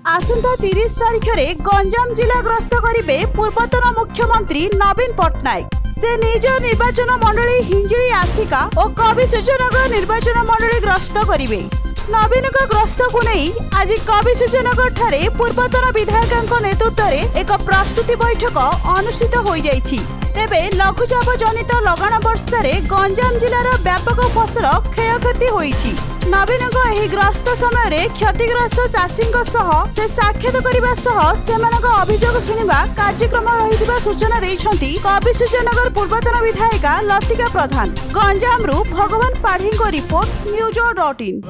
आसंता 30 तारिख में गंजाम जिला ग्रस्त करेंगे पूर्वतन मुख्यमंत्री नवीन पट्टनायक। से निज निर्वाचन मंडली हिंजिली आसिका और कविसूर्यनगर निर्वाचन मंडली ग्रस्त करेंगे। नवीन ग्रस्त को नहीं आज कविसूर्यनगर ठारे पूर्वतन विधायकों नेतृत्व में एक प्रस्तुति बैठक अनुष्ठित हो जाइछि। तेबे लघुचाप जनित लगाण वर्षा गंजाम जिलार व्यापक फसल क्षयक्षति होइछि। नवीनक एही ग्रस्त समय क्षतिग्रस्त चाषी से साक्षात करने सेमानक अभियोग शुणा कार्यक्रम रही सूचना देइछंती कविसूर्यनगर पूर्वतन विधायिका लतिका प्रधान। गंजाम रु भगवान पाढ़ी रिपोर्ट न्यूज.in।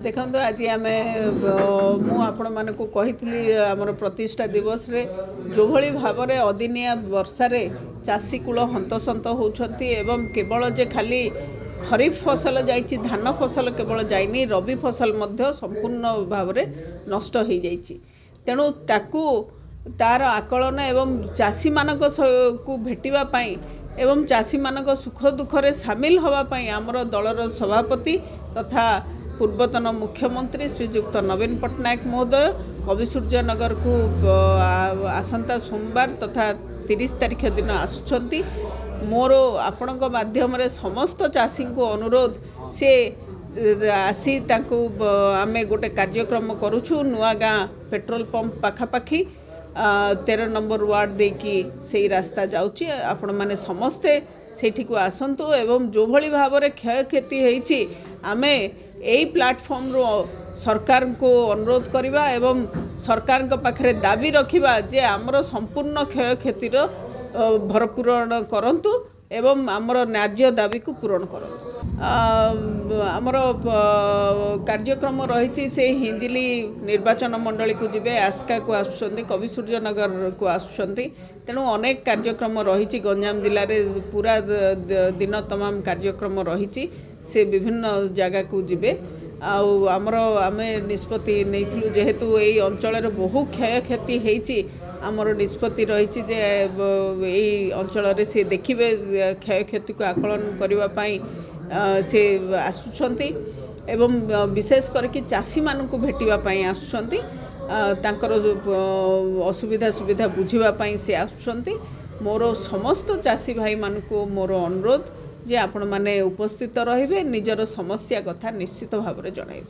देखो आज आम आपण मान कही आमर प्रतिष्ठा दिवस रे जो भली भाव में अदिनिया वर्षा चाषी कूल हंतसंत होती एवं केवल जे खाली खरीफ फसल जाइए धान फसल केवल जाइनी रबी फसल मध्य संपूर्ण भाव में नष्ट हो जाइए। तेणु ताकू तार आकलन एवं चाषी मानक को भेटिबा पाई एवं चाषी मानक सुख दुखरे सामिल होवाई आमर दलर सभापति तथा पूर्वतन मुख्यमंत्री श्रीजुक्त नवीन पट्टनायक महोदय कविसूर्यनगर को आसंता सोमवार तथा 30 तारिख दिन आसुछंती। मोर आपण माध्यम रे समस्त चाषी को अनुरोध से आसी आमे गोटे कार्यक्रम करुछु नुआ गाँ पेट्रोल पंप पाखापाखी 13 नंबर वार्ड देकी से रास्ता जाउची। आपण माने समस्ते सेठी को आसंतु एवं जो भली भाव में क्षयक्षति होइछि आमे यही प्लाटफॉर्म रो सरकार को अनुरोध करवा एवं सरकार पाखरे दाबी रखिबा जे आमर संपूर्ण क्षयक्षतिर भरपूरण करंतु एवं आमर न्याय्य दाबी को पूरण करंतु। आमर कार्यक्रम रही से हिंजिली निर्वाचन मंडली को जीवे आस्का को आसुचंती कविसूर्यनगर को आसुचंती। तेणु अनेक कार्यक्रम रही गंजाम जिले में पूरा दिन तमाम कार्यक्रम रही से विभिन्न जगह को जीवे आमर आमे निष्पत्ति नहीं जेहेतु यही अंचल बहु क्षयक्षति होती आमर निष्पत्ति रही जे यही अंचल से देखिए क्षयक्षति को आकलन करने से आसुचंती एवं विशेष करके चाषी मानक भेटापी आसुचंती तांकर असुविधा सुविधा बुझापी से आसुचंती। मोर समस्त चाषी भाई मानक मोर अनुरोध जे आपण माने उपस्थित रहिबे निजर समस्या कथा निश्चित भाव में जणाइबे।